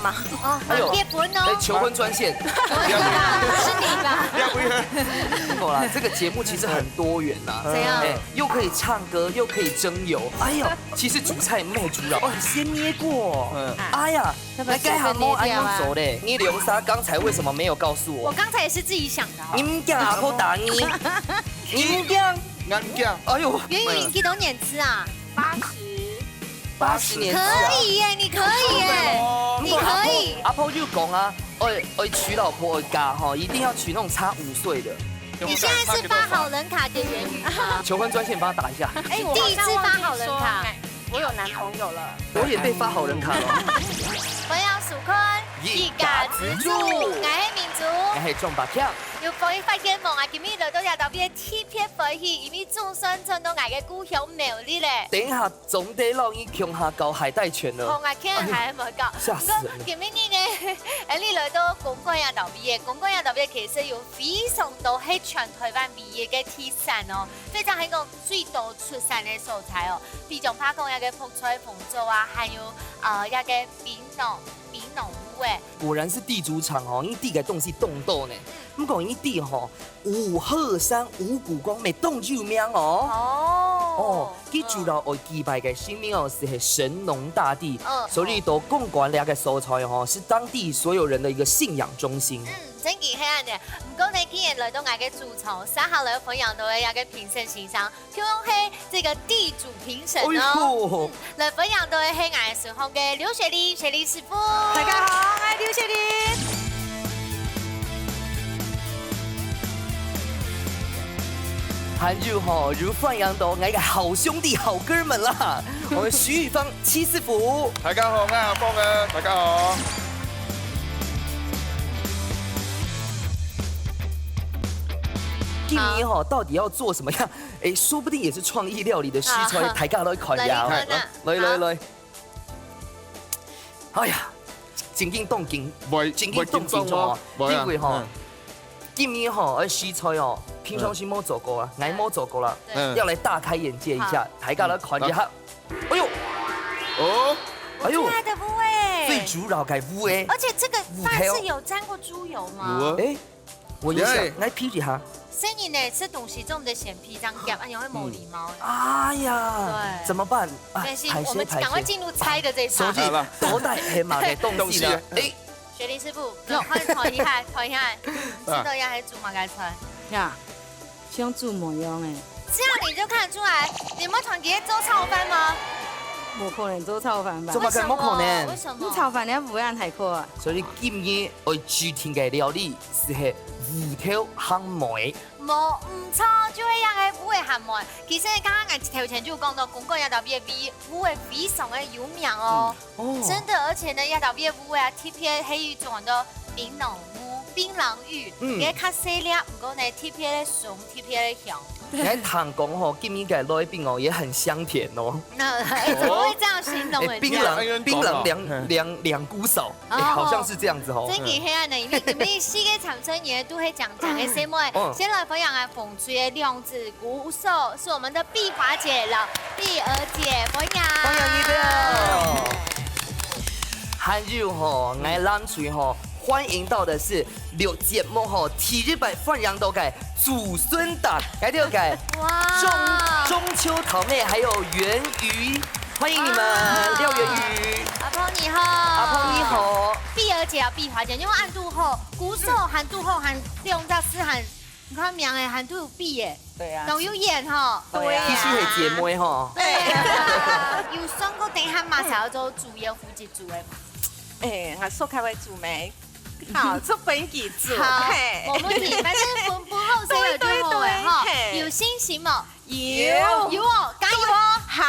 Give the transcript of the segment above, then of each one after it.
吗？哦，还有叶伯哦，求婚专线。是你吧？要不要？够啦，这个节目其实很多元呐。怎样？又可以唱歌，又可以蒸油。哎呦，其实主菜妹主老，哦，先捏过。哎呀，那该好摸安用走嘞。你流沙刚才为什么没有告诉我我？刚才也是自己想的。你们家阿婆打你，你们家，俺家，哎呦，袁宇玲几多年吃啊？80年。可以耶，你可以耶，你可以。阿婆就讲啊，我娶老婆嫁哈，一定要娶那种差5岁的。你现在是发好人卡给袁宇吗？求婚专线帮他打一下。哎，第一次发好人卡，我有男朋友了。我也被发好人卡了。我要สุ坤，一家之主，我係民族。我係撞白跳。要放一發嘅夢啊！今日來到日特別特別歡喜，因為眾生唱到我嘅故鄉苗栗咧。等一下總得讓你強下搞海帶拳了。同我傾係咪講？嚇死人！今日呢，你來到公館日特別，公館日特別其實有非常多係全台灣味嘅特產哦，非常係個最多出產嘅素材哦，比如花公一個泡菜鳳粥啊，還有一個檳榔烏誒。果然是地主場哦，因地嘅東西凍到呢。咁講因地吼，有後山五谷光，未凍就命哦。哦，佢主要我祭拜嘅神明哦，是神農大帝，所以都貢管兩個素菜哦，是當地所有人的一個信仰中心。真件係啊！唔過你既然來到我嘅主場，稍後來分享到嘅一個評審欣賞，佢係這個地主評審哦。來分享到嘅係我哋順豐嘅劉雪莉師傅。大家好，我係劉雪莉。韓日吼如放羊到我嘅好兄弟好哥們啦，我們徐宇芳七師傅。大家好，我係阿芳啊，大家好。今年哈到底要做什麼樣？哎，說不定也是創意料理的試菜，大家都看呀。來，哎呀，正經動靜，正經動靜咗，因為哈，今年哈試菜哦，平常時冇做過啊，我冇做過啦，要來大開眼界一下，大家都看一下。哎呦，哦，哎呦，最愛的烏誒，最主要嘅烏誒，而且這個飯是有沾過豬油嗎？哎，我一想，來批一下。所以呢，吃東西這麼的顯皮這樣夾，哎呀會冇禮貌。哎呀，對，怎麼辦？沒關係，我們趕快進入猜的這一趴。多帶黑馬嘅東西呢？哎，雪莉師傅，快睇一下，睇一下，知道要係煮乜嘅菜？呀，想煮模樣誒。這樣你就看得出來，你們團結做炒飯嗎？冇可能做炒飯吧？怎麼可能？為什麼？炒飯你唔會安太苦啊。所以今日我主題嘅料理是係芋頭烘梅。冇唔錯，就係樣嘅烏嘅鹹梅。其實剛剛我頭前就講到，公館一道別烏嘅非常嘅有名哦。真的，而且呢，一道別烏啊，特別係做很多檳榔烏、檳榔魚，嘅較細粒，唔過呢特別嘅爽，特別嘅香。喺唐宮吼，今日嘅來賓哦也很香甜哦。那怎麼會這樣形容人家？檳榔兩股手，好像是這樣子哦。真嘅係啊，呢，因為今日四個長春爺都會講嘅什麼？先來分享啊，風吹嘅兩隻鼓手是我們的碧華姐了，碧兒姐，歡迎你哋。韓日吼，我lan水吼。歡迎到的是六節目吼，體日版放羊都改祖孫檔，改掉改中秋桃妹還有元瑜，歡迎你們廖元瑜。阿婆你好，阿婆你好。碧兒姐啊，碧華姐，因為按度後，鼓手喊度後喊兩隻是喊，你看名誒喊都有碧耶，對啊，都有演哈，對啊，必須係姐妹哈。對啊，有雙個等下馬上做主要負責做誒。誒，我說開會煮沒？好，做本記住。好，我們你反正不後生有就好誒哈，有信心嗎？有哦，加油哦！好。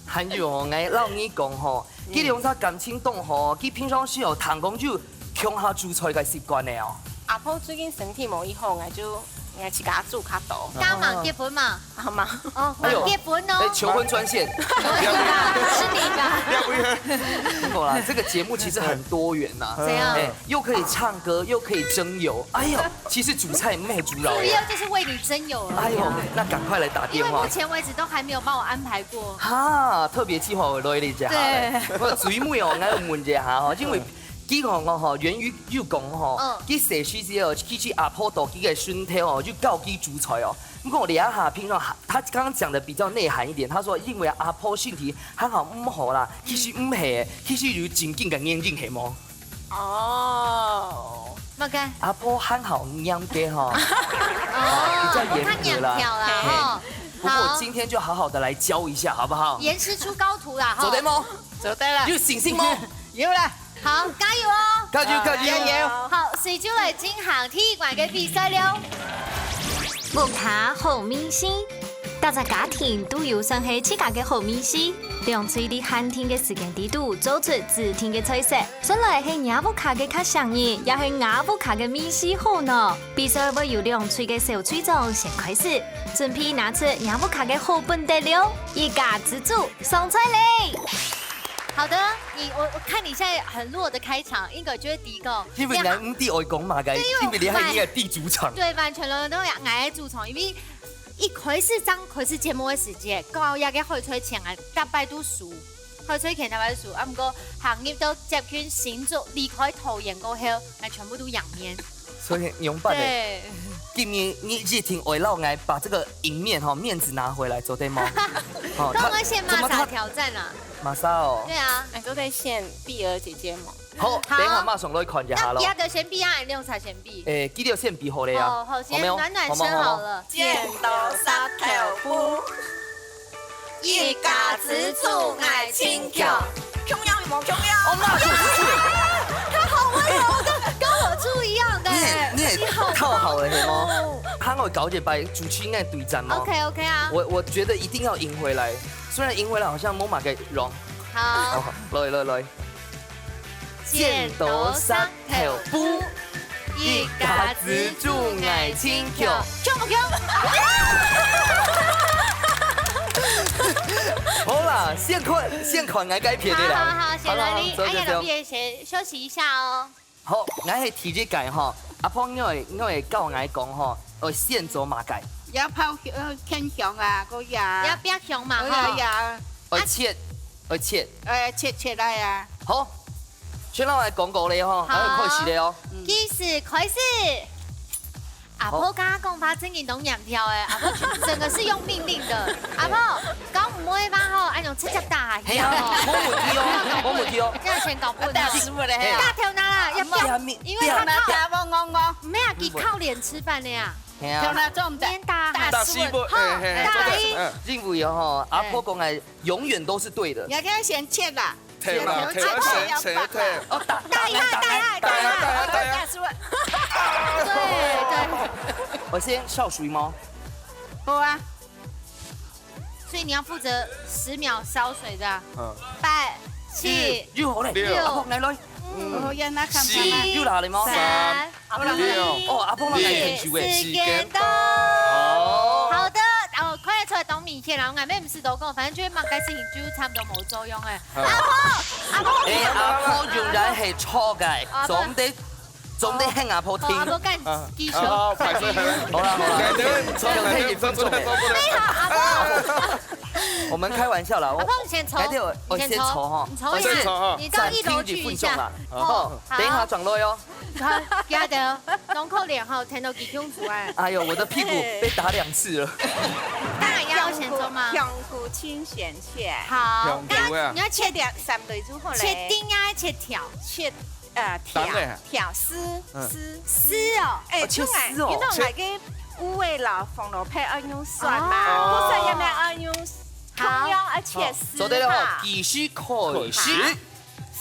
韓日哦，我老你講吼，佢兩隻感情動吼，佢平常時有唐公就強下煮菜嘅習慣嘅哦。阿婆最近身體冇以後，我就应该是给他做较多，刚忙结婚嘛，好吗？哦，哎呦忙结婚哎，哦，求婚专线。是你吧？要不要？没有啦，这个节目其实很多元呐。怎样？又可以唱歌，又可以蒸油。哎呦，其实煮菜没煮老主要就是为你征友而已。哎呦，那赶快来打电话因为目。前为止都还没有帮我安排过。哈，特別計劃落嚟一下。對我水妹哦，我問一下吼，因為幾個我吼源於要講吼，佢社區之後去阿婆度幾個孫體哦，就教基煮菜哦。不過我哋一下平常，他剛剛講的比較內涵一點，他說因為阿婆身體很好唔好啦，其實唔係，其實就真緊嘅眼睛係麼？哦，乜嘅？阿婆很好養嘅吼，比較嚴格啦。啦哈。不過今天就好好的來教一下，好不好？嚴師出高徒啦哈。做得麼？做得啦，要醒醒麼？有啦，好，加油哦！加油加油！加油！好，隨住嚟進行體育館嘅比賽了。木卡好明星，大家家庭都有算係自家嘅好明星。兩嘴啲喊天嘅時間地度做出自天嘅菜色，算來係亞木卡嘅較上癮，也係亞木卡嘅明星好呢。比賽會由兩嘴嘅小隊長先開始，準備拿出亞木卡嘅好本得了，一家之主上菜嚟。好的，我看你現在很弱的開場，應該就會第一個。因為人唔啲愛講嘛嘅，因為你係呢個地主場。對，完全都愛主場，因為一開始開始節目嘅時節，高壓嘅開吹前啊，大擺都輸，開吹前大擺輸，啊唔過行業都接近新組離開桃園過後，係全部都養面。所以勇扮的，對，今年你一定為老愛把這個贏面哈面子拿回來，做對嗎？剛剛先馬莎挑戰啊。馬莎哦。對啊。你都在獻碧兒姐姐嘛？好，等下馬上來看一下咯。要就先比啊，你用茶先比。記得先比好你啊。哦，好，先暖暖身好了。剪刀石頭布，一家之主愛親橋，重要與冇重要？我馬上他好溫柔的，跟我豬一樣的。你也套好了係嗎？他會搞一擺主持應該對戰嗎 ？OK 啊。我覺得一定要贏回來，雖然贏回來好像冇馬嘅容。好。來。剪刀石頭布，一家之主愛親橋。強不強？好啦，現款我改撇的啦。好，先來你，哎呀，老畢先休息一下哦。好，我係提一解吼，阿婆因為教我講吼，我先做馬改。要泡天香啊，嗰呀，要不要強嘛？呀，我切，切來啊。好，先讓我來講過你吼，還有開始的哦。計時開始。阿婆剛剛講法真係懂兩條誒，阿婆整個是用命令的。阿婆講唔會吧？吼，按用七隻大係啊，冇問題哦。這樣先搞不大師傅嚟啊！大條拿啦，要不要？因為他靠，我，唔係啊，佢靠臉吃飯的呀。條那種的面大大師傅，大一。認為吼，阿婆講嘅永遠都是對的。你要先切啦，切啦，切啦，哦，大一，大師傅，對。我先燒水嗎？好啊，所以你要負責10秒燒水的。嗯。 8、7、要好咧， 6、阿婆嚟來。好呀，那看7、要拿嚟嗎？ 3、2、哦，阿婆我嚟聽住嘅。時間到。哦。好的，然後快點出來當面先啦，我眼咩唔是到講，反正就係擘解事情就差唔多冇作用嘅。阿婆，誒，阿婆用人係錯嘅，總得聽阿婆聽。阿婆幹技巧。好，排隊。好啦，兩天分鐘。你好，阿婆。我們開玩笑啦。阿婆你先抽，我先抽哈。你抽一下，你到1樓去一下。好，等一下轉落喲。好，記得弄口臉後聽到幾種出來。哎呦，我的屁股被打2次了。當然要先做嘛。香菇清鹹切，好，你要切切3對之後咧，切丁呀，切條，切條絲絲哦。誒，切絲哦。你都係嘅烏味老紅蘿蔔要用蒜嘛，不蒜要咩要用葱樣啊切絲。做得啦，繼續開始。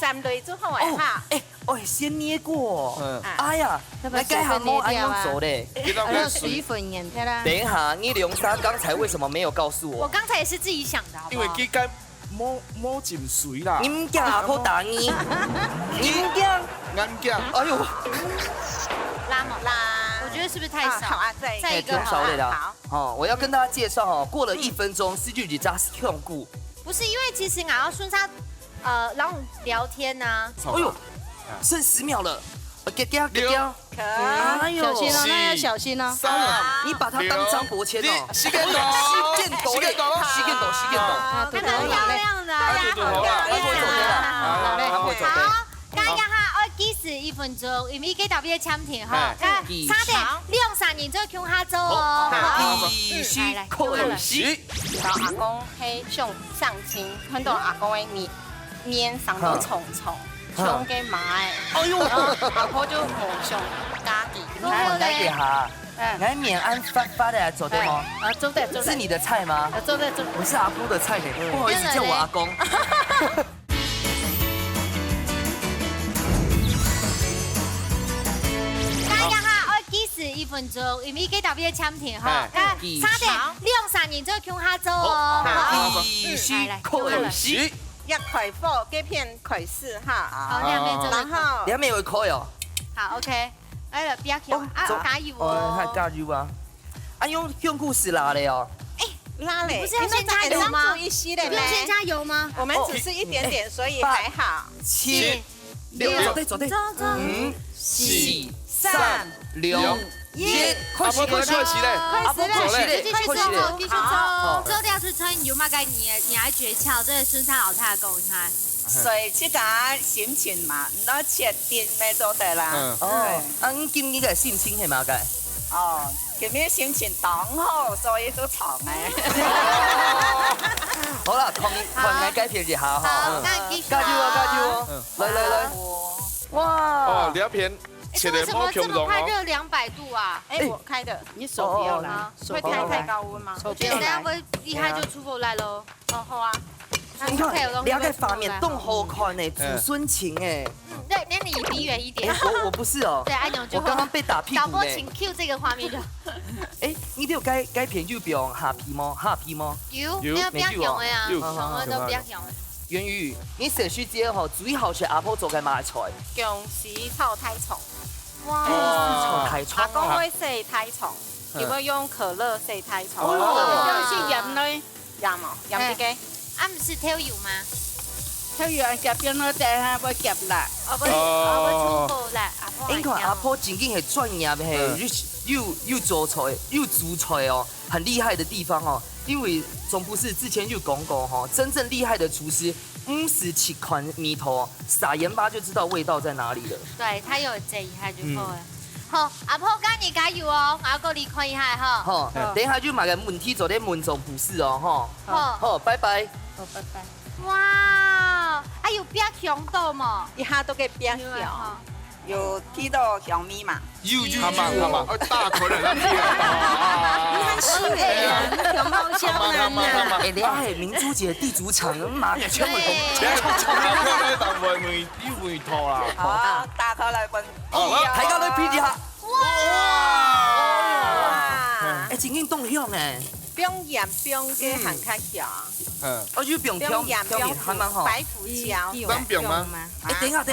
3對之後誒哈，我先捏過。嗯。哎呀，你該下冇按樣做嘞。還有水分鹽的啦。等一下，你龍沙剛才為什麼沒有告訴我？我剛才也是自己想的，好不好？因為佢間冇浸水啦。你唔驚阿婆打你？你唔驚？啱驚。哎呦！拉冇啦。我觉得是不是太好少？啊，再一个太少了啦。好，哦，我要跟大家介绍哦，过了1分钟，司局加用故。不是因为其实俺要顺沙，然后聊天呐。哎呦，剩10秒了，给，可哎呦，小心哦，那要小心哦。 3、你把它当张伯谦哦，西建斗，西建斗嘞，西建斗，西建斗，啊，还蛮漂亮的啊。对好啦，他不会走的啦，他不会走的。好，今日哈，我计時1分鐘，因為佢特別簽停哈，差點兩三年再向下走哦。必须開始。然後阿公喺上親，看到阿公嘅面上都重重，像嘅馬誒，哎呦，阿婆就望上家己，我来给哈，来免安发的走对吗？啊，做得做得，是你的菜吗？做得做。我是阿公的菜呢，不好意思叫我阿公。今日哈，我計時1分鐘，因為佢特別簽停哈，差點兩三年再向下走哦。必须開始。一開火，幾片開始哈，好，兩邊做。然後你還沒有開哦？好 OK，來了，不要強啊，加油哦，太哦。加油啊！啊，用故事拉的哦。拉嘞，不是要先加油嗎注意吸的不用先加油嗎？我們只是一點點，所以還好。 7、6，走對，走走。 5、4、3、2、1，阿婆快起來，阿婆開始嘞，繼續開始走，繼嘞。續走。這條是穿油嘛？該你還訣竅，這是孫沙老太公，你看。所以這個心情嘛，那確定沒做得啦。哦，啊，你今日個性侵係嘛個？哦，今日心情當好，所以都長誒。好啦，看來改片一下好，哈。那繼續。加油啊，加油哦！來，哇！哦，兩片切為的冇什麼這麼強壯哦。快熱200度啊？哎，我開的，你手不要來哦，手會不要來。太高溫嗎？手不等下要來。會厲害就出貨來嘍。哦，好啊。你看，了解畫面動好看呢，祖孫情哎。對，那你離遠一點。我不是哦。對，按鈕就會。我剛剛被打屁股呢。導播請 Q 這個畫面就。哎，你都有改片就不用下皮嗎？下皮嗎？有，那個不要用的呀，什麼都不要用的。源於你食書之後，最好是阿婆做嘅買菜。姜絲炒太重，哇，炒太阿公菜。會洗太重，要唔要用可樂洗太重？就是鹽類，鹽哦，鹽啲嘅。啊，不是挑油嗎？佢樣夾邊嗰隻係會夾辣。我出貨啦，你看阿婆真正係專業嘅，又做菜又煮菜哦，很厲害的地方哦。因為總不是之前就講過哈，真正厲害的廚師50款米頭，撒鹽巴就知道味道在哪裡了。對，他有這一下就好了。好，阿婆今日加油哦，我要過嚟看一下哈。好，等一下就買個問題做啲問總不是哦，哈。好，好，拜拜。好，拜拜。哇，還有變強到嘛？一下都給變香，有睇到香味嘛？他嘛，大口的那片啊！是的，有貓香啊。哎，你係明珠節地主場，馬嘅全部同。你當梅梅頭啦。好，打開來聞。大家來比一下。哇！哎，真正動香誒。不用鹽，不用嘅很開香。嗯，哦，就不用不用鹽，不用還蠻好。白胡椒。當表嗎？哎，等一下，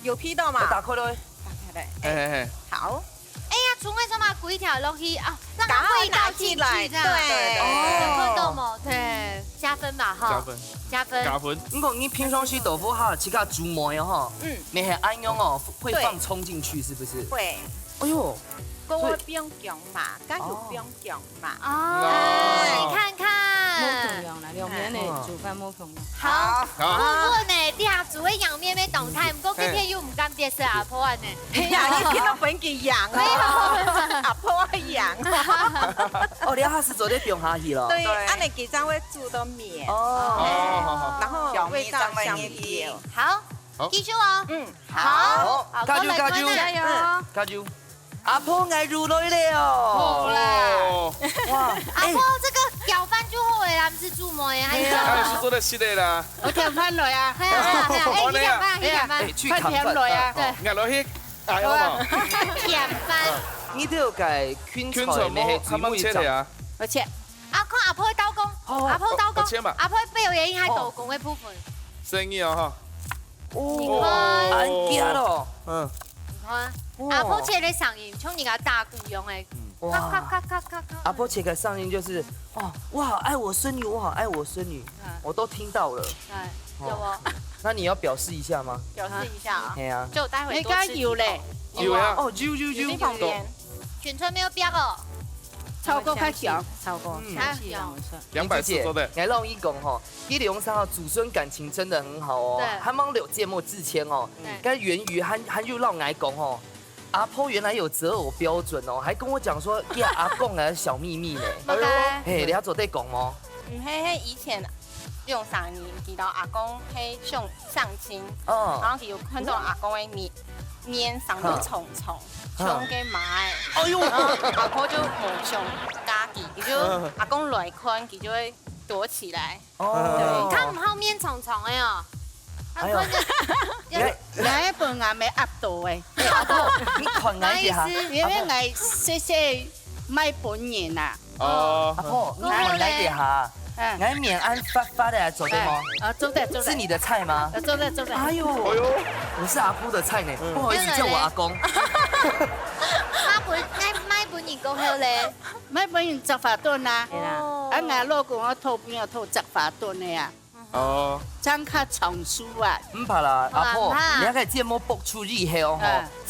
有批到嘛？我打開來。打開嚟。哎，好。哎呀，除非什麼鬼條落去啊，讓然後它味道拿進去起來，這樣。對。有看到嗎？對，加分吧哈。加分，加分。加分。如果你平常吃豆腐哈，吃個煮糜哦，你係安用哦，會放蔥進去是不是？會。哎呦，嗰個不用薑嘛，加油不用薑嘛。哦，你看看。冇同樣啦，兩邊嚟煮飯冇同樣。好，好不過呢，啲下煮嘅양面咩動態，唔過今天又唔敢別食阿婆啊呢。呀，你聽到本嘅羊啊？阿婆羊。哦，你還是做啲變下去了。對，啊，你幾張會煮到麵，哦，然後味道香啲。好，記住哦。好，加油加油加油！加油！阿婆愛入來了。好啦，哇，阿婆這個舀飯就好嘅啦，唔是煮糜嘅。係是做得是的啦。我添翻來啊！係啊，哎，你舀飯，你舀飯，去快添來啊！對，壓落去，哎好嘛，舀飯。你都要計圈菜，你係他們切的啊。我切。啊，看阿婆嘅刀工，阿婆刀工，阿婆表演係刀工嘅部分。生意啊哈。哦，安家咯。看，阿婆切的嗓音，像人家打鼓用的，咔咔咔咔咔。阿婆切的上音就是我好爱我孙女，我好爱我孙女，我都听到了。对，有哦，那你要表示一下吗？表示一下啊，嘿啊。就待会你家多吃有嘞，有啊，哦，啾啾你啾。旁边全村没有标哦，超过较强，超过还有240周的。来让一讲吼，伊利用上祖孙感情真的很好哦。对他们有芥末之前哦，对该源于他又让来讲哦。阿婆原来有择偶标准哦，还跟我讲说呀，阿公的小秘密呢。OK，嘿，你要做对讲哦。以前用3年，見到阿公相親，然後佢有看到阿公的面上都蟲蟲，像嘅馬誒，哎呦，然後阿婆就冇上家己，佢就阿公來看，佢就會躲起來。哦，他唔好面重重的哦。哎呦，哪一本也未壓到誒，你看哪一下？因為我細細買本嘢啊，哦，阿婆，你看哪一下？来免安发的走对吗？做得做得，是你的菜吗？做得做得，哎呦，我是阿婆的菜呢，不好意思叫我阿公。買本年夠好咧，買本嘢10法頓啊，啊我老公我偷邊有偷10法頓的呀，哦，張卡藏書啊，唔怕啦，阿婆唔怕，你那個節目播出以後吼，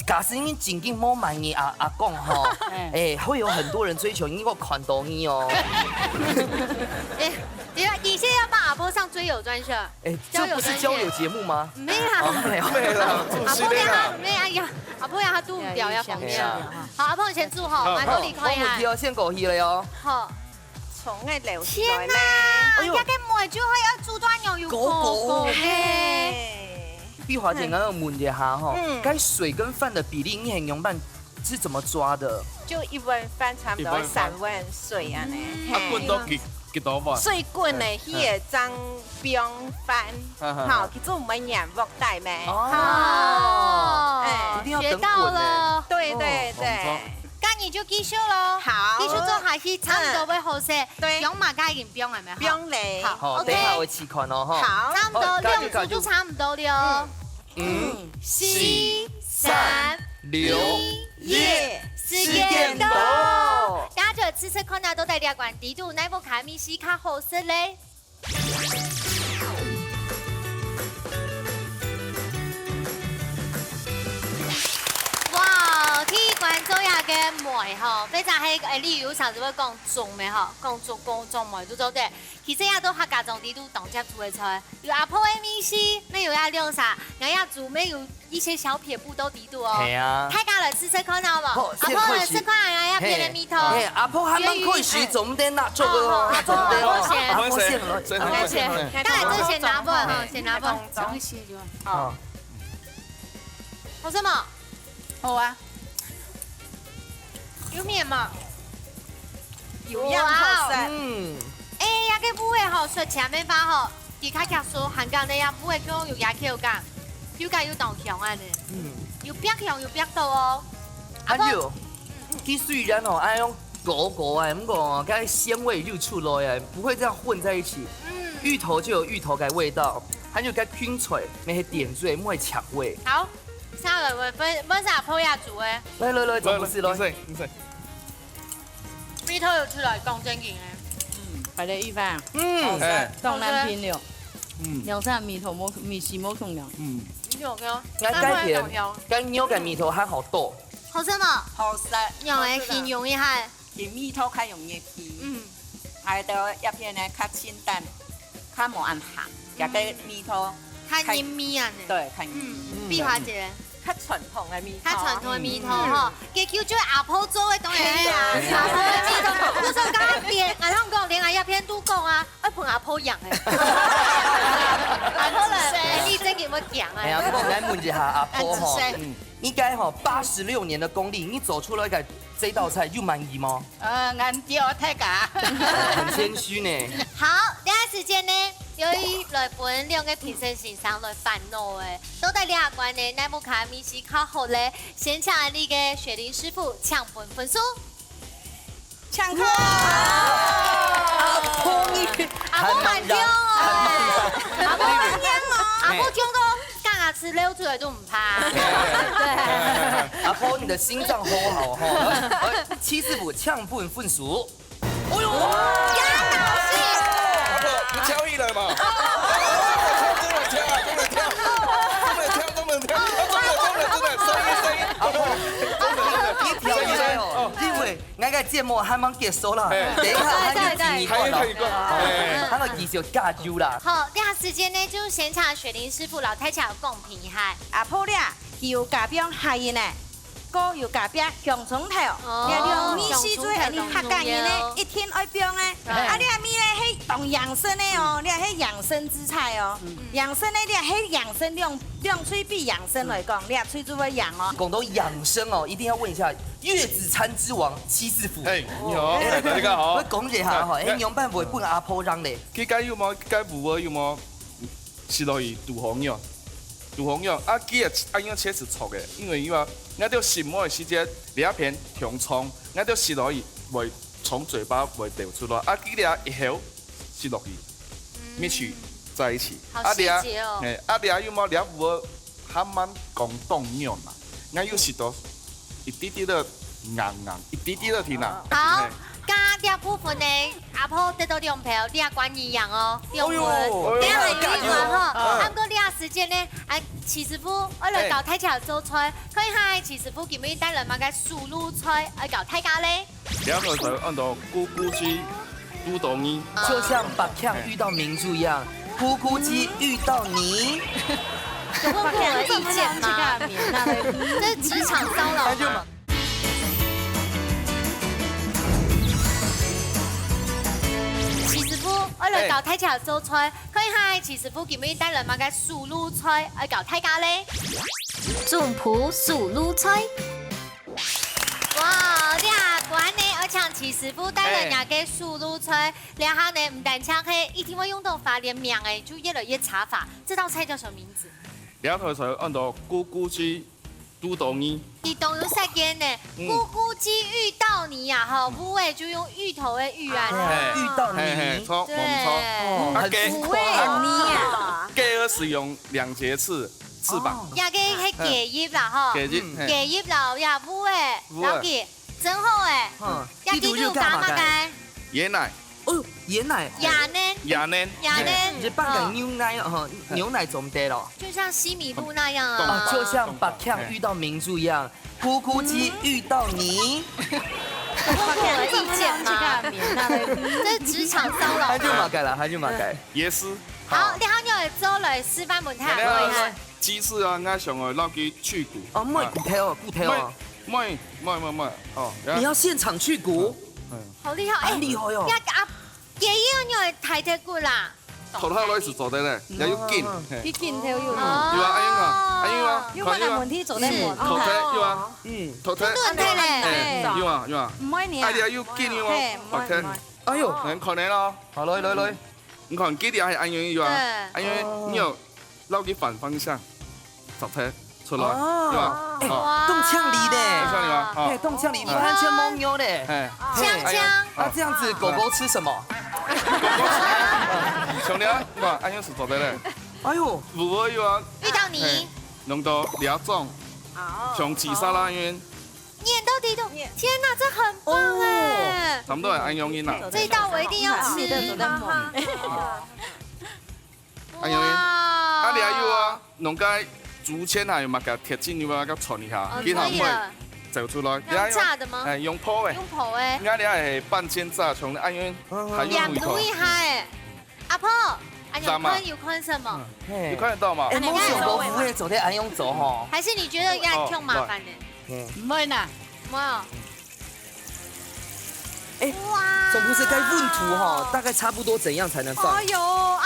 假使你緊緊莫買你阿公吼，會有很多人追求你個款多你哦。你現在要幫阿婆上追友專線，這不是交友節目嗎？沒啦，沒有。阿婆讓他沒哎呀，阿婆讓他度唔掉要講嘢。好，阿婆你先住好，買個離開呀。我先過去了喲。好。蟲嘅流天哪！一個梅就可以煮斷牛油果。碧華姐剛剛問一下哈，該水跟飯的比例，你形容辦是怎麼抓的？就1碗飯差唔多3碗水啊呢。滾到幾多碗？水滾的迄個裝冰飯，好，其實我們鹽落帶咩？哦，一定要學等滾到了呢。對對對。咁你就繼續咯。好，繼續做下去，差唔多會好食。對，用馬家已經冰係咪？冰嘞。好，等下我試看哦哈。好，差唔多兩組就差唔多了。 5、 4、3、 2、 1，時間到。大家吃吃看下都在兩罐地度，哪部卡米西卡好食咧？哇！體育館做下嘅梅吼，非常係例如上次會講種嘅吼，講種梅都做得。其實也都客家種地都當家做嘅菜，有阿婆嘅米線，沒有要用啥，我要煮沒有一些小撇步都地度哦。係啊。大家來吃吃看好不？阿婆來吃看下要變嘅米頭。阿婆還蠻會學，總得拿做個。阿婆先，阿婆先，阿婆先。當然這先拿不哈，先拿不。裝些就好。好什麼？好啊，有面嗎？有樣好食。哎呀，個舞嘅吼，說前面發吼，佢開始說香港呢呀舞嘅叫有牙口感，有家有當強啊呢，有變強有變到哦。還有，佢雖然哦愛用狗狗哎，不過該鮮味就出來哎，不會這樣混在一起。芋頭就有芋頭嘅味道，還有該燻脆，沒係點綴，唔會搶味。好，下來我分下鋪下煮嘅，來，總不是咯。米頭又出來講正經嘅。擺啲預飯，當南片了，用晒米頭冇米絲冇同樣，該牛嘅米頭還好剁。好什麼？好食。用嚟形容一下。啲米頭較容易起，係到一片呢較清淡，較冇按鹹，加個米頭。較黏米啊呢？對，較碧華姐。較傳統嘅米頭。較傳統嘅米頭吼，佢叫做阿婆做嘅當然係阿婆嘅米頭。我說剛剛連阿香港連阿一片都講啊，一盤阿婆養嘅。阿婆嚟，你真叫乜講啊？係啊，不過我來問一下阿婆吼，應該吼86年的功力，你走出來個這道菜又滿意嗎？眼叫我睇下，很謙虛呢。好，呢個時間呢，由於來本兩個評審先生來煩惱嘅，都在兩關呢，乃木卡米西較好咧，先請你嘅雪玲師傅搶分數。搶過。阿婆你，阿婆蠻強哦，阿婆蠻強哦，阿婆強到。怕吃，溜出来就唔怕。对，阿婆你的心脏好好哈，七师傅呛笨粪熟，哎呦，压倒性。你挑一了嘛？因为我个节目还蛮结束啦，等一下还要进一段可以他们继续加油啦。好，这下时间呢，就是现场雪玲师傅老太太有贡品嗨。阿婆俩又加边下因呢，哥又加边姜葱头，你用米丝做你客家人呢，一天爱边呢，啊你阿米呢迄当养生的哦，你迄养生之菜哦，养生呢你迄养生用嘴比养生来讲，你嘴做要养哦。讲到养生哦，一定要问一下月子餐之王七师傅。哎，你好，大家好。我讲一下吼，迄样板袂本阿婆让咧。佢解有冇解有有冇是落去杜红药？杜红药啊，佢也按样切是错嘅，因为因为我哋心魔嘅时间两片香葱，我哋食落去会从嘴巴会掉出来，啊，佢俩一口食落去，mix在一起。好细节哦。啊，俩有冇俩有还蛮讲动用嘛？我有食到一啲啲的硬，一啲啲的甜啊。好。加啲部分呢，阿婆得到兩票，你也管營養哦，兩份，等下有另外吼，啊，不過你下時間呢，啊，徐師傅，我來教大家做菜，看下徐師傅今日帶來乜嘅素魯菜，來教大家咧。兩個就按照咕咕雞、豬肚魚，就像白強遇到明珠一樣，咕咕雞遇到你。有問過我的意見嗎？這是職場騷擾嗎？我來教大家做菜，看下徐師傅今日帶來乜嘅素魯菜，來教大家咧。中埔素魯菜。哇！你下關呢，我請徐師傅帶來廿個素魯菜，然後呢唔但唱係，一定會用到法連名誒，就越來越茶法。這道菜叫什麼名字？兩個就按照咕咕雞、豬肚魚。你懂有實驗呢？咕咕雞遇到你呀，哈，不會就用芋頭的芋啊。遇到你，錯，對，啊不會你啊。雞兒是用兩節翅膀。也個係雞葉啦，哈。雞葉老也不會，老雞真好誒。也記住加乜嘅？椰奶。哦，椰奶。椰奶。你半個牛奶哦，牛奶總得咯。就像西米露那樣啊。就像白強遇到明珠一樣，咕咕雞遇到你。有問過我的意見嗎？這是職場騷擾。還就馬改。椰絲。好，你好，你來做來示範門睇。雞翅啊，我上來撈佢去骨。哦，唔係骨頭哦，骨頭哦。唔係哦。你要現場去骨？好厲害！厲害哦。爺爺你來睇隻骨啦。頭頭攞是做得咧，也要緊。啲鏡頭要。有啊，阿英啊，要揾人問題做得冇。頭睇有啊，頭睇。都睇咧。有啊。唔係你啊。哎呀，要緊有啊，白睇。哎呦，能看你咯。好，來。你看幾條係安陽有啊？安陽你有撈佢反方向，十睇出來，有啊。哇，動槍離的。動槍離嗎？哎，動槍離，完全蒙牛的。槍。啊，這樣子狗狗吃什麼？兄弟啊，你看安陽是做得咧。哎呦，有有啊。遇到你。弄到兩種，像自沙拉園。演到底都，天哪，這很棒哎！差不多係安陽園啦。這一道我一定要吃。安陽園，啊你還有啊，弄個竹籤還有乜個鐵筋要啊，甲串一下，然後會走出來。用炸的嗎？用泡的。用泡的。我哋係半煎炸，從安陽還有兩都厲害哎！阿婆，安陽有看什麼？你看得到嗎？哎，冇想過不會走在安陽走吼。還是你覺得壓挺麻煩的？唔會啦，沒有。哎，總不是該問圖哈，大概差不多怎樣才能放？哎呦，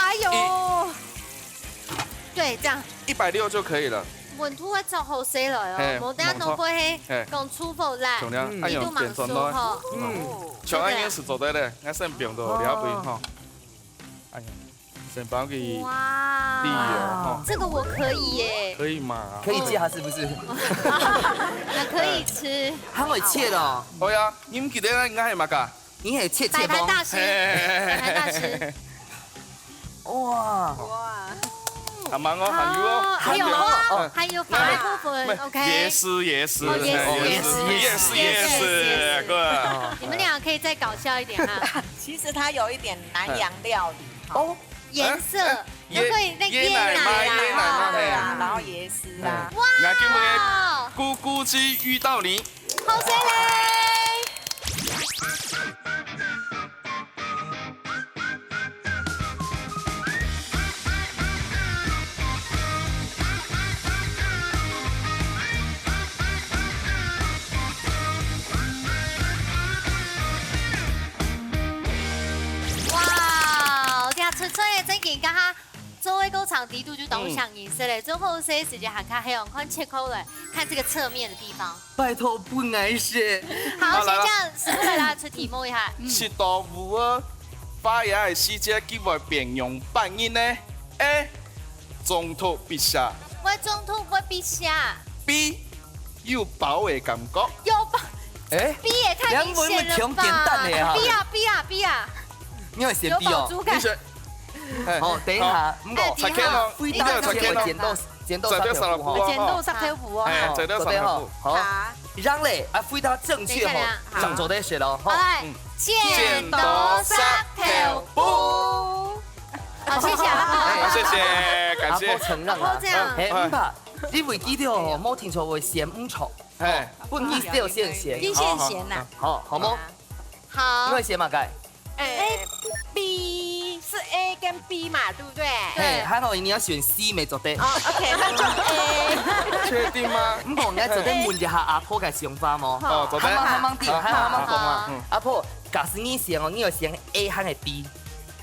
對，這樣。160就可以了。問圖會做好勢來哦，冇等下弄過去講粗口來，你都蠻熟吼。像安陽是做得咧，我先變到了杯吼。哎呀，先包給利用。這個我可以耶。可以嘛？可以借他是不是？那可以吃。他會切的哦。好呀，你們記得應該係乜噶？你係切擺盤大師，擺盤大師。哇！还蛮哦，还有哦，还有哦，还有法的部分，OK。也是，哥。你们俩可以再搞笑一点哈。其实它有一点南洋料理哦，颜色，可以那椰奶啊，然后椰丝啊。哇！咕咕鸡遇到你，好犀利！纯粹的真件，甲哈做一个场地度就当上颜色嘞，最后些时间还看黑红看切口嘞，看这个侧面的地方。拜托不碍事。好，先这样，师傅来出题目一下。七道符啊，发芽的时节结为变用扮演呢 ？A. 中途笔下。我中途不笔下。B. 有饱的感觉。有饱。哎 ，B 也太明显了吧 ？B 啊。你会选 B 哦？好，等一下，唔过，拆开咯，回答之前会剪刀石头布剪刀石头布哦。哎，剪刀石头布。好，让嘞啊，回答正确吼，上座在写咯。好来，剪刀石头布。好，谢谢啊，谢谢，感谢。阿婆承认啊。哎，唔怕，你会记得哦，冇听错会嫌唔错。哎，不意思有限嫌。一线嫌呐。好，好冇？好。你会写嘛？该。B 是 A 跟 B 嘛，对不对？哎，还好你要选 C 没做对。哦 ，OK， 那就 A。确定吗？唔过我昨天问一下阿婆嘅想法冇。哦，昨天。还忙啲，还忙讲啊。阿婆，假使你选哦，你要选 A 还是 B？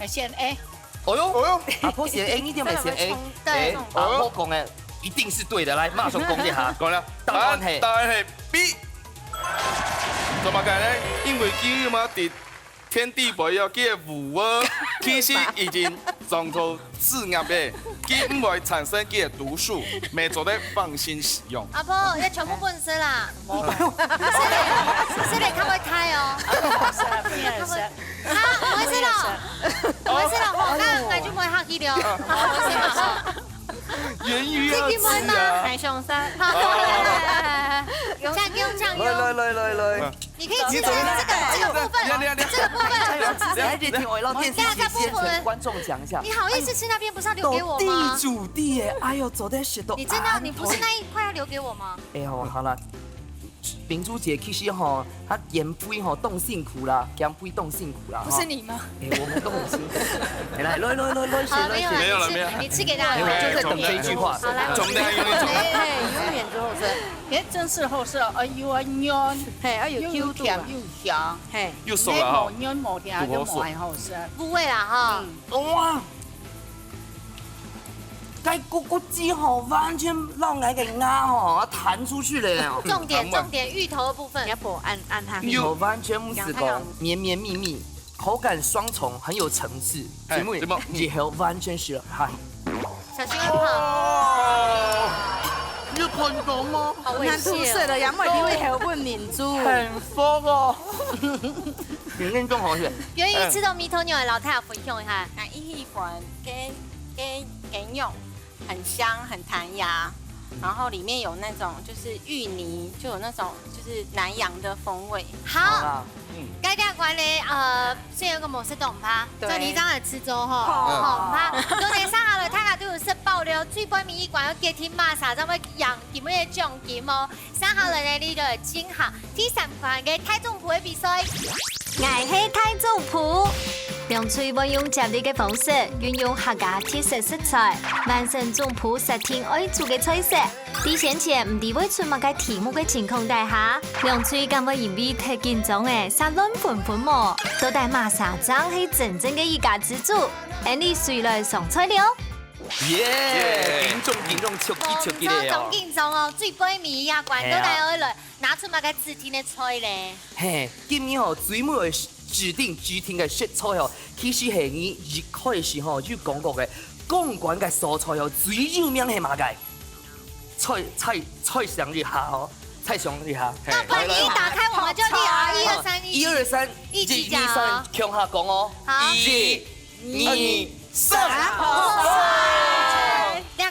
选 A。哦哟，阿婆选 A， 你点没选 A？ 对。阿婆讲嘅一定是对的，来马上讲一下。讲了，答案係 B。做乜解呢？因為叫嘛啲。天地不要嘅符啊，其實已經撞到致癌嘅，佢唔會產生嘅毒素，未做得放心使用。阿婆，要全部本身啦，是你可唔可以開哦？唔會識咯，唔會識咯，我啱就唔會客氣了，唔會識咯。源於要知啊！海雄山，搶用，來，你可以知道這個部分，來聽我讓電視機先跟觀眾講一下。你好意思吃那邊不是要留給我嗎？地主地耶，哎呦，走在雪都。你真的，你不是那一塊要留給我嗎？哎呦，好啦。明珠姐其實吼，她鹽杯吼凍辛苦啦，鹽杯凍辛苦啦。不是你嗎？哎，我們都很辛苦。來，沒有了，你吃給大家。我就在等這一句話。好來，重點永遠做好事，別真是好事，哎呦啊軟，係又 Q 甜又香，係又熟了哈，軟冇甜就冇好吃。不會啦哈。哇！該咕咕雞吼，完全讓那個鴨吼彈出去了。重點，芋頭的部分。要不按它。芋頭完全不是個綿綿密密，口感雙重，很有層次。全部以後完全是嗨。小心會跑。你噴到嗎？好危險。的，因為你會後本連珠。很瘋哦。你認真好些。願意吃到米頭牛的老太太分享一下。那一款給用。很香，很彈牙，然後裡面有那種就是芋泥，就有那種就是南洋的風味。好，該點關咧？先有個模式都唔怕，就你當日吃粥吼，唔怕。當年生下來，大家都有識爆料，最關面一關有幾天馬啥咁樣養點樣獎金哦。生下來咧，你就係精下第3款嘅太宗譜嘅比賽。愛係太宗譜。用嘴運用接力嘅方式，運用客家特色食材，完成總譜10天愛做嘅菜色。啲先前唔知會出乜嘅題目嘅情況底下，用嘴咁會因為太緊張嘅，撒亂噴毛，到底馬沙張係真正嘅一家之主。你隨來上菜了。耶！緊張，超級咧咁緊張哦，最背面呀，關到大我來拿出乜嘅指定嘅菜咧。嘿，今年吼最尾指定嘅食材吼，其實係你一開始吼就講過嘅，公館嘅蔬菜吼最有名係乜嘅？菜上日下吼，菜上日下。那不然你一打開我們就1、2、3，一起講哦。向下講哦。好。1、2、3。了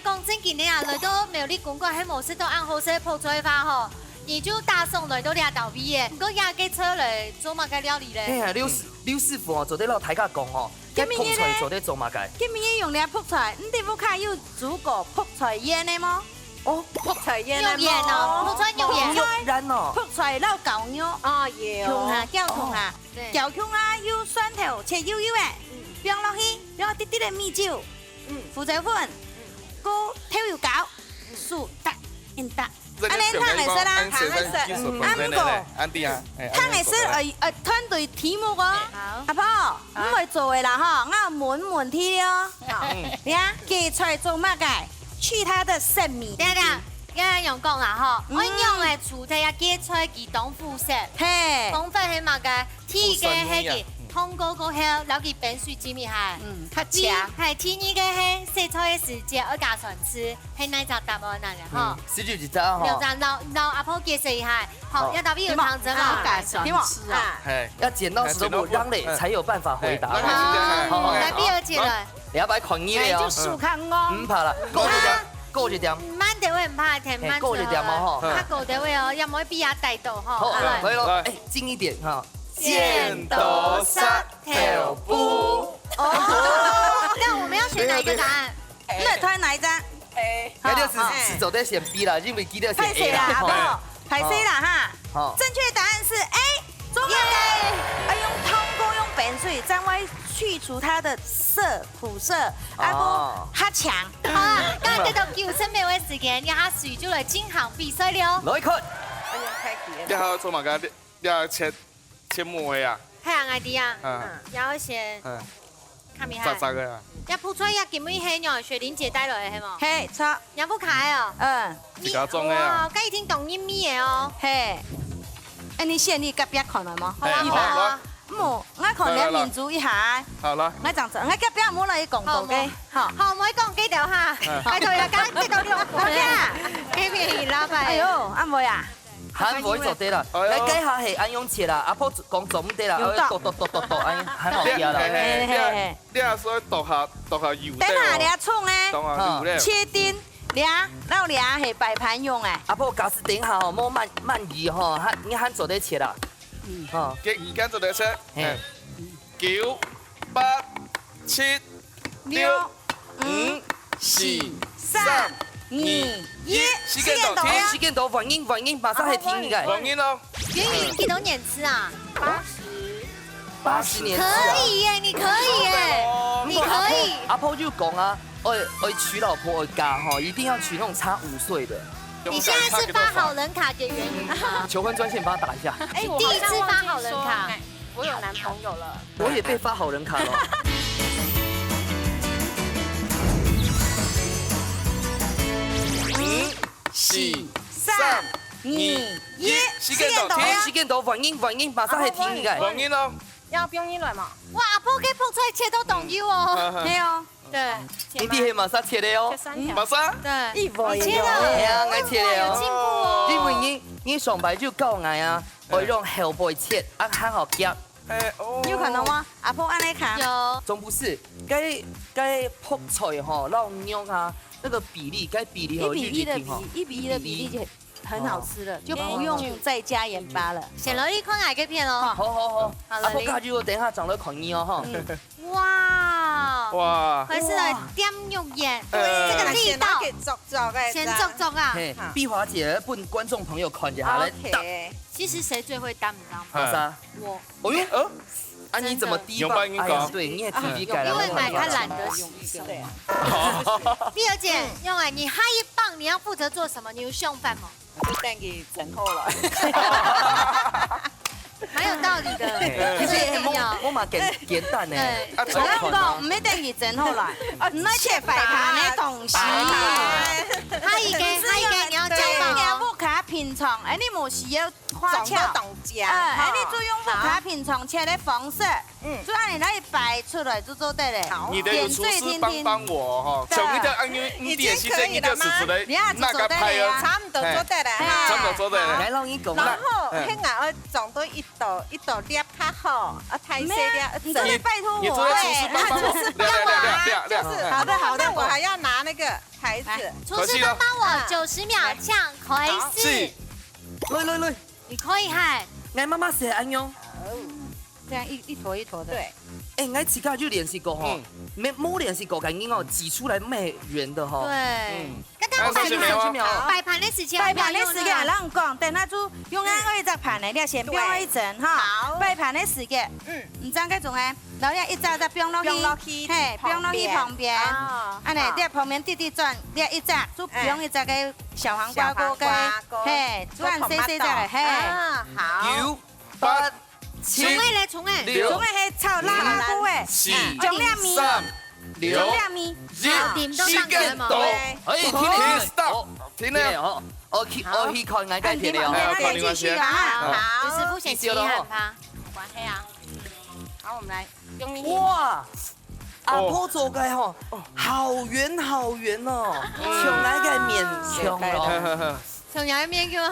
你那样来到苗栗公馆，迄模式都按好势泡出来发吼，你就大送来到俩豆味的，不过也给车来做嘛个料理咧。哎呀，刘师傅哦，昨天老台家讲哦，要泡菜昨天做嘛个？今日用俩泡菜，你哋屋卡有煮过泡菜腌的吗？哦，泡菜腌用盐哦，泡菜用盐。然哦，泡菜捞狗肉，哦，有。用下搅同下，对搅香啊，有蒜头，切幼幼的，放落去，然滴滴的米酒，胡椒粉，搁调油膏，数得应得。安尼烫的色啦，烫的色，不过安迪啊，烫的色团队题目哦。阿婆，我会做的啦哈，我问问题哦。你看，给出来做嘛个？去它的生米。等下，刚用讲啦吼，我用的主题也给出其东副色，嘿，风粉係嘛个，天嘅迄個通過過後，留佢變水煎米係，較強。係天意嘅係食菜嘅時節，我加上吃，係哪隻答案嚟吼19幾張兩哈，張老阿婆解釋一下，好，要答邊有湯汁嘛？聽我吃啊。要剪到石头让嘞才有办法回答。好，來邊有一個， 你要擺狂意了哦，數看我。唔怕啦，夠一點，慢啲位唔怕甜，慢夠一點哦哈。較高啲位哦，又唔可以比較大度吼。好，來咯，哎，近一點哈。剪刀石頭布。那我們要選哪一個答案？那推哪一張？那就是走在選 B 啦，因為記得選 A 啦，好不啦。好？排 C 啦哈。好，正確答案是 A。做嘛嘅？用通過用扁水將會去除它的苦澀，啊不，它強。好啦，今日到9秒嘅時間，一下水就嚟進行比賽了。來看，你好，做嘛個？你要切末的啊？係啊，愛啲啊，然後先看咪係。雜雜的啊？一鋪出一件咩係讓雪玲姐帶來嘅係冇？嘿，錯。有冇開哦？自家裝的啊？哇，今日聽懂音咪嘅哦。嘿，哎，你現你隔壁看來嗎？好啊，好啊。冇，我看兩民族一下。好啦。我講真，我隔壁冇嚟講到嘅。好，好，唔可以講幾條嚇。喺度又講即到呢個講嘅，幾便宜啦，快。哎呦，阿妹啊！韓會做對啦，來計下係安用切啦，阿婆講做唔對啦，剁，安韓好啲啦。你啊所以剁下油。等下你葱咧，剁下油咧。切丁，然後係擺盤用誒。阿婆假使等下哦，冇慢熱吼，你韓做得切啦。哦，而家做得切，9、8、7、6、5、4、3、2、1，時間到，反應，馬上係停嘅。反應咯。元宇幾多年次啊？80年。可以耶，你可以耶，你可以。阿婆就講啊，我娶老婆我嫁哈，一定要娶那種差5歲的。你現在是發好人卡給元宇嗎？求婚專線幫他打一下。哎，我第一次發好人卡，我有男朋友了。我也被發好人卡了。5、4、3、2、1，時間到，反應，馬上係停嘅。反應咯。要不用一輪嘛？哇，阿婆給泡菜切都懂油哦。沒有。對。你哋係馬上切的哦。切3條。馬上。對。一模一樣。切的。係啊，我切的有進步哦。哦。因為你上排就教我啊，我用後背切，啊很好夾。有可能嗎？阿婆按你看。有。總不是，該泡菜哈，老牛啊，那個比例該比例和1:1的比例就很好吃了，就不用再加鹽巴了。先攞呢款牙嘅片咯。好，阿婆家就等下長得狂意哦哈。哇，還是來點肉鹽，這個地道。先作啊。碧華姐幫觀眾朋友看一下來。其實誰最會當，你知道嗎？啥？我。哦喲，啊你怎麼低吧？哎呀，對，你也自己改了。因為買他懶得洗手。碧兒姐，用來你下一棒你要負責做什麼？你有上飯嗎？就等佢整好了。蠻有道理的，其實我嘛簡單呢。我講唔一定要整好來，唔係切擺盤的東西。下一個你要教嗎？用木卡平常，哎你冇需要花俏。哎你就用木卡平常切的方式，就按你那裡擺出來就做得嘞。你的有廚師幫我哈，從你的按你點時間你就試試嘞，那個拍啊，差唔多做得啦，差唔多做得啦。來讓你講然後喺牙我撞到一道碟較好，我睇先你真的拜托我你昨天厨师帮我，亮。好的好的，那我还要拿那个牌子。厨师帮我90秒酱开始，来，你可以喊。俺妈妈是安样。这样一坨一坨的。对。哎，俺自家就练习过哈，没练习过，赶紧哦挤出来卖圆的哈。对。刚刚摆盘的时间，摆盘的时间让讲，等下就用安个一只盘的，你要先冰一阵哈。摆盘的时间，唔知该种诶，然后你一扎冰落去，嘿，冰落去旁边，安尼在旁边滴转，你一扎就冰一扎个小黄瓜锅个，嘿，转细细只个，嘿，好。9、8、7、从诶，从诶系炒辣辣锅诶4、酱料米，酱料米，时间到，停了，我去看俺家片了，那你继续啊，好，师傅先起喊吧，关黑啊。好，我们来用力。哇，阿婆做嘅吼，好圆哦，像那个面像咯。从牙面给我。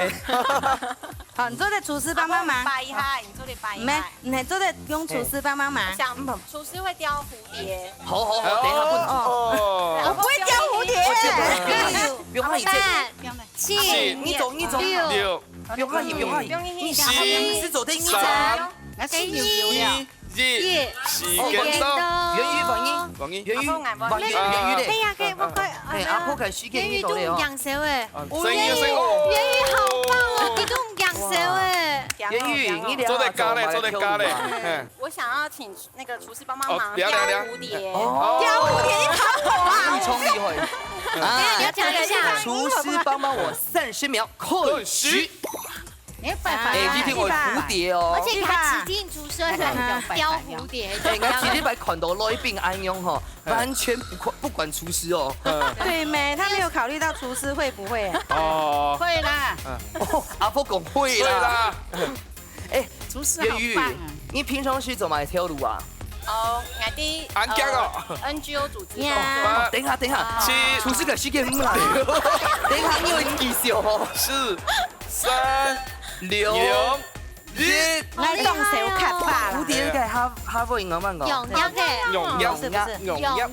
好，你做的厨师帮忙。掰一下，你做的掰一下。你做的用厨师帮忙。像厨师会雕蝴蝶。好，等一下我不会雕蝴蝶。不用意7、你走6，不用怀疑，你是走的3、2、1，时间到，元宇的，可以啊，可以，我可以。阿婆开始给你做了。养蛇诶，声音元宇好棒哦，你都养蛇诶。元宇，你做得咖嘞。我想要请那个厨师帮忙雕蝴蝶。雕蝴蝶，你好啊！你聪厉害。你要讲一下，厨师帮忙我30秒，开始。哎，今天我蝴蝶哦，而且他指定厨师雕蝴蝶。哎，我今天把看到来宾安用哈，完全不管厨师哦。对没？他没有考虑到厨师会不会。哦，会啦。阿婆讲会啦。哎，厨师好棒啊！你平常是怎么跳舞啊？哦，俺的NGO 组织。等一下，7、厨师个时间唔来。等一下，你有技术哦。4、3、2、1，来动手看吧啦。蝴蝶个哈不英文讲。永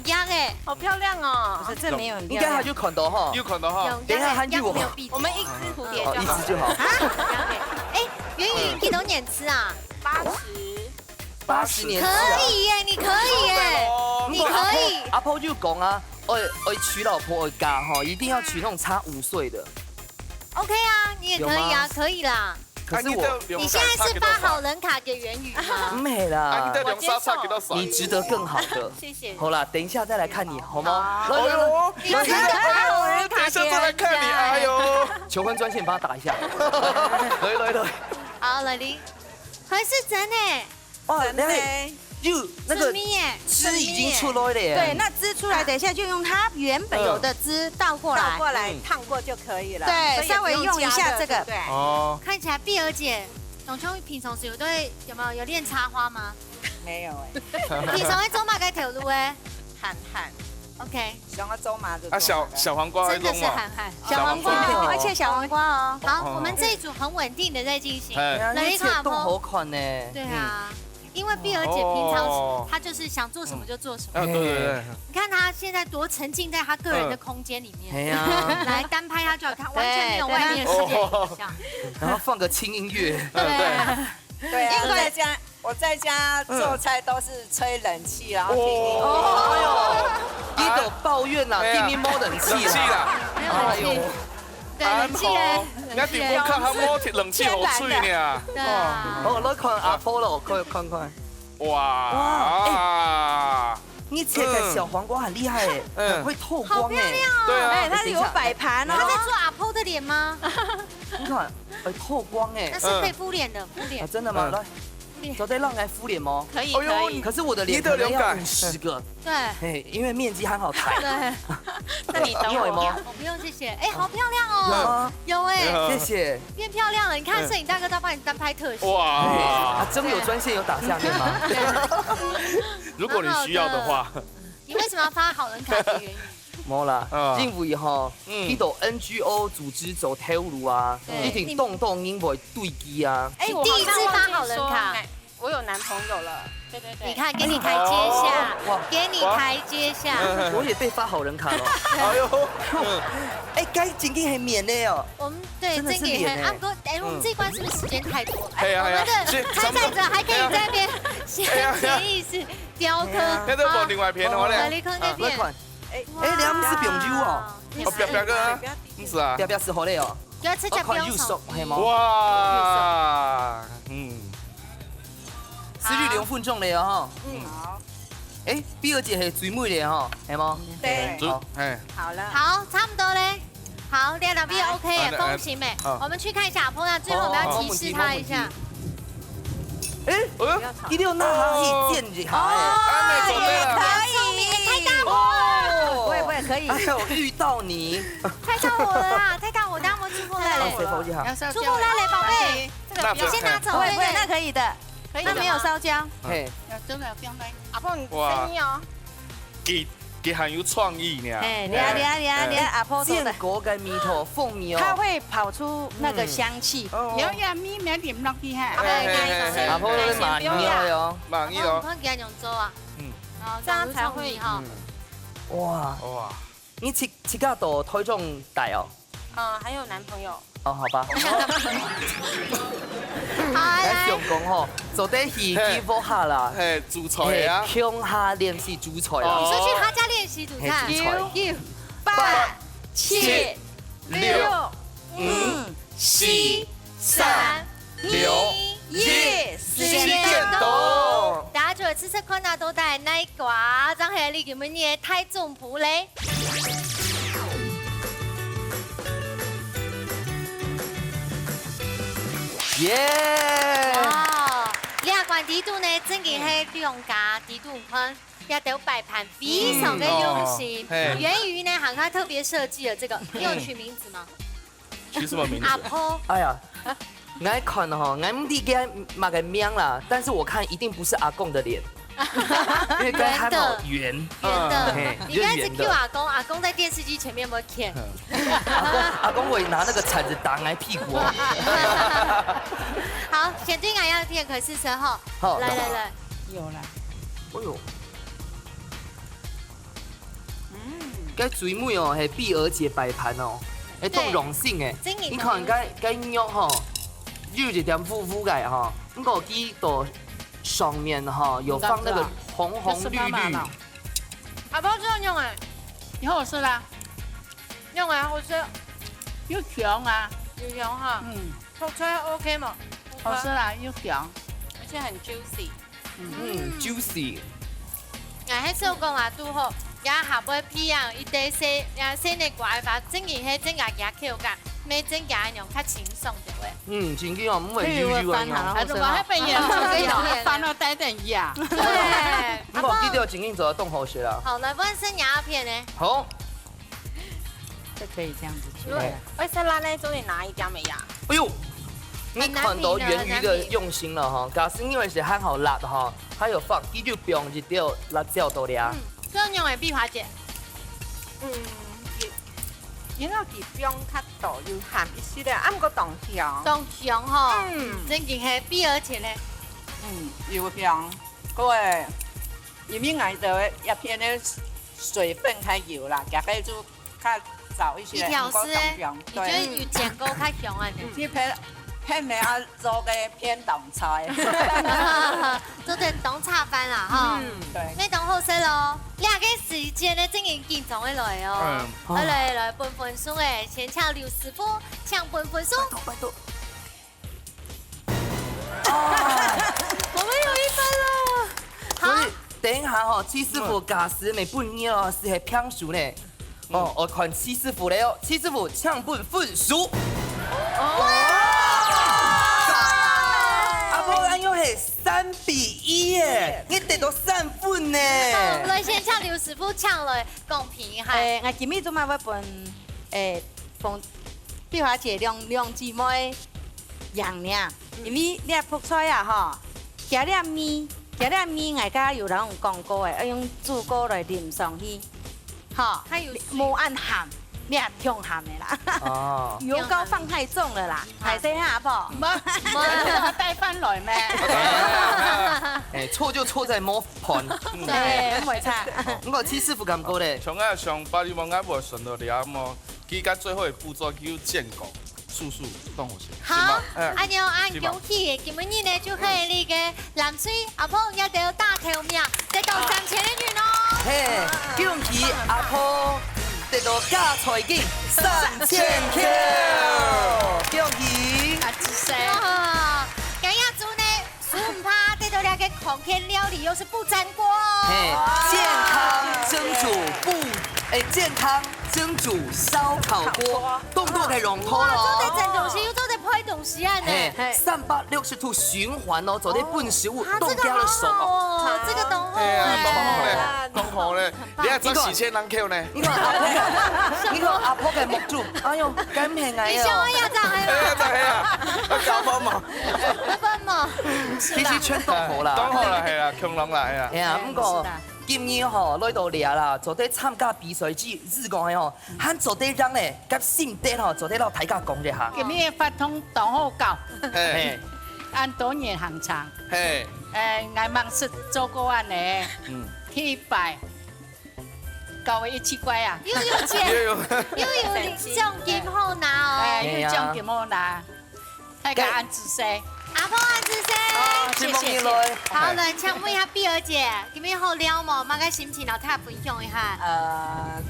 压诶，好漂亮哦。不是，这没有。应该他就看到哈。等一下喊住我。我们一只蝴蝶一只就好。哎，元宇几多年吃啊？80年。可以耶，你可以耶，你可以。阿婆就讲啊，我娶老婆我嫁哈，一定要娶那种差5岁的。OK 啊，你也可以啊，可以啦。可是我，你现在是发好人卡给元宇吗？没啦，你值得更好的。谢谢。好啦，等一下再来看你好吗？哎呦，你真的发好人卡等一下再来看你，哎呦。求婚专线帮他打一下。来。好，来哩，还是真诶。哦，就那个汁已经出来了耶。对，那汁出来，等一下就用它原本有的汁倒过来烫过就可以了。对，稍微用一下这个。对。哦。看起来碧儿姐，董秋平常时有没有练插花吗？没有哎。平常会做嘛该条路诶？喊。OK。想要走马就。啊，小黄瓜真的是喊。小黄瓜，而且小黄瓜哦。好，我们这一组很稳定的在进行。那这动好款呢。对啊。因为碧儿姐平常她就是想做什么就做什么。对。你看她现在多沉浸在她个人的空间里面。哎呀。来单拍她就好看，完全没有外面的世界影响。然后放个轻音乐。对啊，我在家做菜都是吹冷气，然后听音乐。哦。你都抱怨啦，地面没冷气啦。哎呦。对，冷气嘞。人家顶多看他摸冷气好吹呢。对啊。我来看阿婆了，看。哇！你切个小黄瓜很厉害哎，会透光哎。好漂亮哦。对啊。它有摆盘哦。他在做阿婆的脸吗？你看，透光哎。那是可以敷脸的，敷脸。真的吗？来。昨天让来敷脸吗？可以。可是我的脸可能要50个。对。因为面积很好抬。对。那你等我吗？我不用，谢谢。哎，好漂亮哦。有哎。谢谢。变漂亮了，你看摄影大哥都帮你单拍特写。哇。真的有专线有打下面吗？如果你需要的话。你为什么要发好人卡给元宇？冇啦，政府吼，呢度 NGO 组织做跳舞啊，一定动因为对机啊。哎，第一次发好人卡，我有男朋友了。对。你看，给你台阶下，给你台阶下。我也被发好人卡了。哎呦，哎，该紧紧很免的哦。我们对真的是这个也很，脸欸不过我们这一关是不是时间太多？哎呀我们的这参赛者还可以在那边潜意识雕刻。那都无另外片我来，咧。你看那边。哎，两是冰酒哦，哦，不要个啊，不是啊。不要是好嘞哦。要吃点不用又熟手。系吗？哇，思虑两分钟嘞哦。好，哎，比尔姐系最美嘞吼，系吗？对，好，哎，好了。好，差不多嘞。好，2W OK 耶，好恭喜美好。我们去看一下阿婆，那最后我们要提示他一下。哎，一定要那行可以见一下哎。阿美准备了。聪明，太大火，不会可以。哎呦，遇到你，太大火了啦，太大火，等下我们出风来嘞，谁头一下？出风来嘞，宝贝，那你先拿走，不会不会，对那可以的。那没有烧焦。嘿，真的不用担心。阿婆，你声音哦。佢很有创意呢。哎，你阿婆做的，建国跟蜜桃凤蜜哦。它会跑出那个香氣。有呀，咪咪點落去哈。阿婆在马尿哟。满意哦。我看给他用做啊，这样才会哈。哇，哇，你七架都推重大哦。还有男朋友。哦，好吧。好来，上讲吼，做底戏基本下啦。嘿，煮菜啊。乡下练习煮菜你啦。说去他家练习煮菜嘿， 8、 7、 6、5、4、3、2、1，时间到。大家就吃吃看那都带奶瓜，张海丽给我们捏太重谱嘞。耶！哦，两罐地肚呢，真嘅係兩家地肚盆，也得擺盤非常的用心。源於呢，航它特別設計了這個，你有取名字嗎？取什麼名字？阿婆。哎呀，我看哈，我唔知佢嘛个名啦，但是我看一定不是阿公的脸，因为跟他好圆。圆的，嘿你刚才是 Q 阿公，阿公在电视机前面有没有看？阿公会拿那个铲子打俺屁股哦。好，选对俺要片可是身后，好来来来，有了。哎呦，该最美哦，系碧儿姐摆盘哦，系种荣幸诶。你看该肉吼，有一点糊糊嘅哈，不过鸡肚上面哈有放那个红红绿绿。阿婆这样用哎，以后我吃啦，用哎，我吃又香啊，有用哈，口吹 OK 嘛？好吃啦，又香，而且很 juicy。juicy。俺迄手工啊拄好，也下尾皮啊，伊得洗，也洗那怪法，整件迄整牙牙口感，没整牙那种较轻松的喂。真嘅哦，唔会油油啊。还是我还被演出翻到呆等一样。对，不过记得紧紧走到洞口学啦。好，来问生牙片呢？好。就可以这样子去。为啥咱呢？总得拿一点没呀？哎呦，你看到源于的用心了哈，假使因为是หั่好辣哈，还有放鸡肉饼一条辣椒豆俩。这样用的碧华姐。因为佢姜较大又鹹一些咧，啊唔過當香。当香吼，整件係碧而且呢，又香，嗰個因為外頭一片咧水分較油啦，夾起就較早一些。一條絲咧，你覺得有剪過較香啊？呢片名啊做嘅偏凍菜。做對凍茶飯啦，哈。對。咩凍好食咯？兩個時間咧，整件緊張的來哦。來，分分鐘誒，先搶劉師傅，搶分分鐘。拜託。我們有1分了。所以等一下哈，七師傅假使每半年哦是係偏熟咧。哦，我看七師傅咧哦，七師傅搶半分熟。阿婆安用係3-1耶，你得到3分呢。好，來先搶劉師傅搶來公平哈。我今日做乜要分鳳碧華姐兩姊妹樣呢？因為你撲出啊吼，加粒米，外加有人講過誒，要用豬骨來淋上去，吼，冇按鹹，你係強鹹的啦。哦。油膏放太重了啦，係這下不？冇帶翻來咩？错就错在摸盘。对，唔会差。我七师傅咁講咧，像我上巴黎王我無順到了麼，佢甲最後嘅步驟叫建構，速速動好些。好，阿娘阿恭喜，今日呢就係你嘅藍水阿婆一條大頭命，得到3000元哦。嘿，恭喜阿婆得到加財金3000塊，恭喜！阿子生，今日祝呢苏唔怕得到兩個孔天料理，又是不粘鍋嘿，健康蒸煮健康蒸煮燒烤鍋，動作太容易哇，做咯。得整東西又做得拍東西啊呢。 360度循環哦，做啲半食物凍這個好掉了手好哦。哦，這個懂哦。東河咧，你係做4千人口呢？呢個阿婆嘅木柱，哎呦，咁平你矮哦。笑我呀，咋係啊？搞幫忙，幫忙。其實全凍好啦。東河啦，係啦，強龍啦，係啊。係啊，不過今年吼來到嚟啦，做啲參加比賽之日講嘅吼，喊做啲人咧，甲性德吼，做啲老大家講一下。今日發通黨好教，嘿，按多年行長，嘿，我忙是做過案咧，去拜，教會一起乖啊，又有錢，又有獎金好拿哦。要獎金好拿，大家按自生。阿婆阿子生，謝謝來。好，來請問一下碧兒姐，今日好了冇？馬個心情同大家分享一下。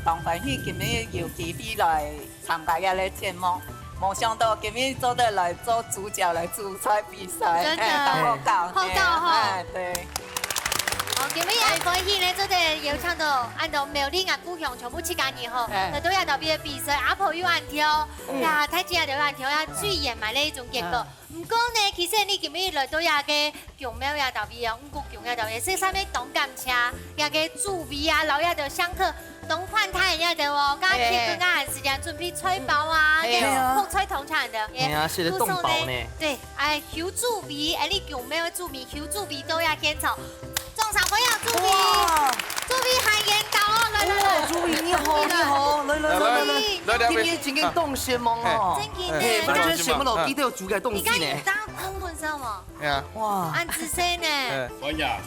當歡喜今日有機會來參加一個節目，冇想到今日做得來做主角來主賽比賽，真的好搞，好搞哈對。哦，今日也歡喜呢，做得有唱到按照苗栗啊故鄉全部7家年後，就都有特別嘅比賽，阿婆有按跳，呀，太子也有按跳，呀，最嚴埋呢一種結果。唔講呢，其實你今日來到呀個強苗也特別啊，五穀強也特別，說啥物動感車，呀個助味啊，老也就上課，東換太也就哦，加貼更加時間準備吹包啊，個風吹同場的，係啊，是凍包呢。對，哎，有助味，哎，你強苗嘅助味，有助味都要獻醜。眾小朋友注意，注意海鹽島哦，來，注意你好，來，今日真嘅凍雪夢哦，嘿，反正雪夢落地都有煮嘅東你看西呢。你當空本身嘛，係啊，哇，按自身呢，我呀，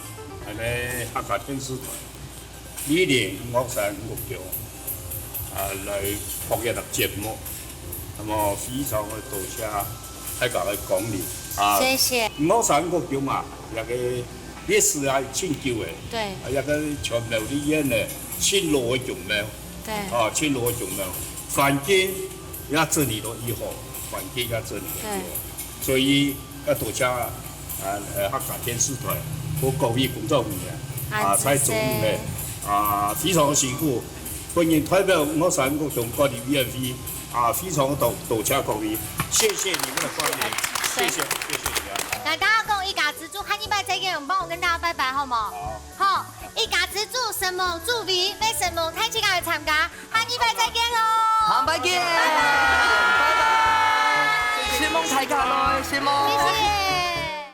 係咧客家電視台呢年我上目標來學一個節目，咁麼非常嘅多謝大家嘅光臨謝謝。我上目標嘛，一個歷史係千久嘅，對，一個全苗啲嘢呢，千老嘅種苗，對，千老嘅種苗，環境也整理到以後，環境也整理到以後，所以要多謝客家電視台和各位工作人員在做呢非常辛苦，本人代表我三個中國的 VNV 非常多謝各位，謝謝你們的光臨，謝謝你啊！那大家跟一家之主，喊一拜再見，我幫我跟大家拜拜好冇？好，一家之主神夢助味，咩神夢太子家去參加，喊一拜再見咯！好，拜見，拜拜，雪夢大家來，雪夢。謝謝。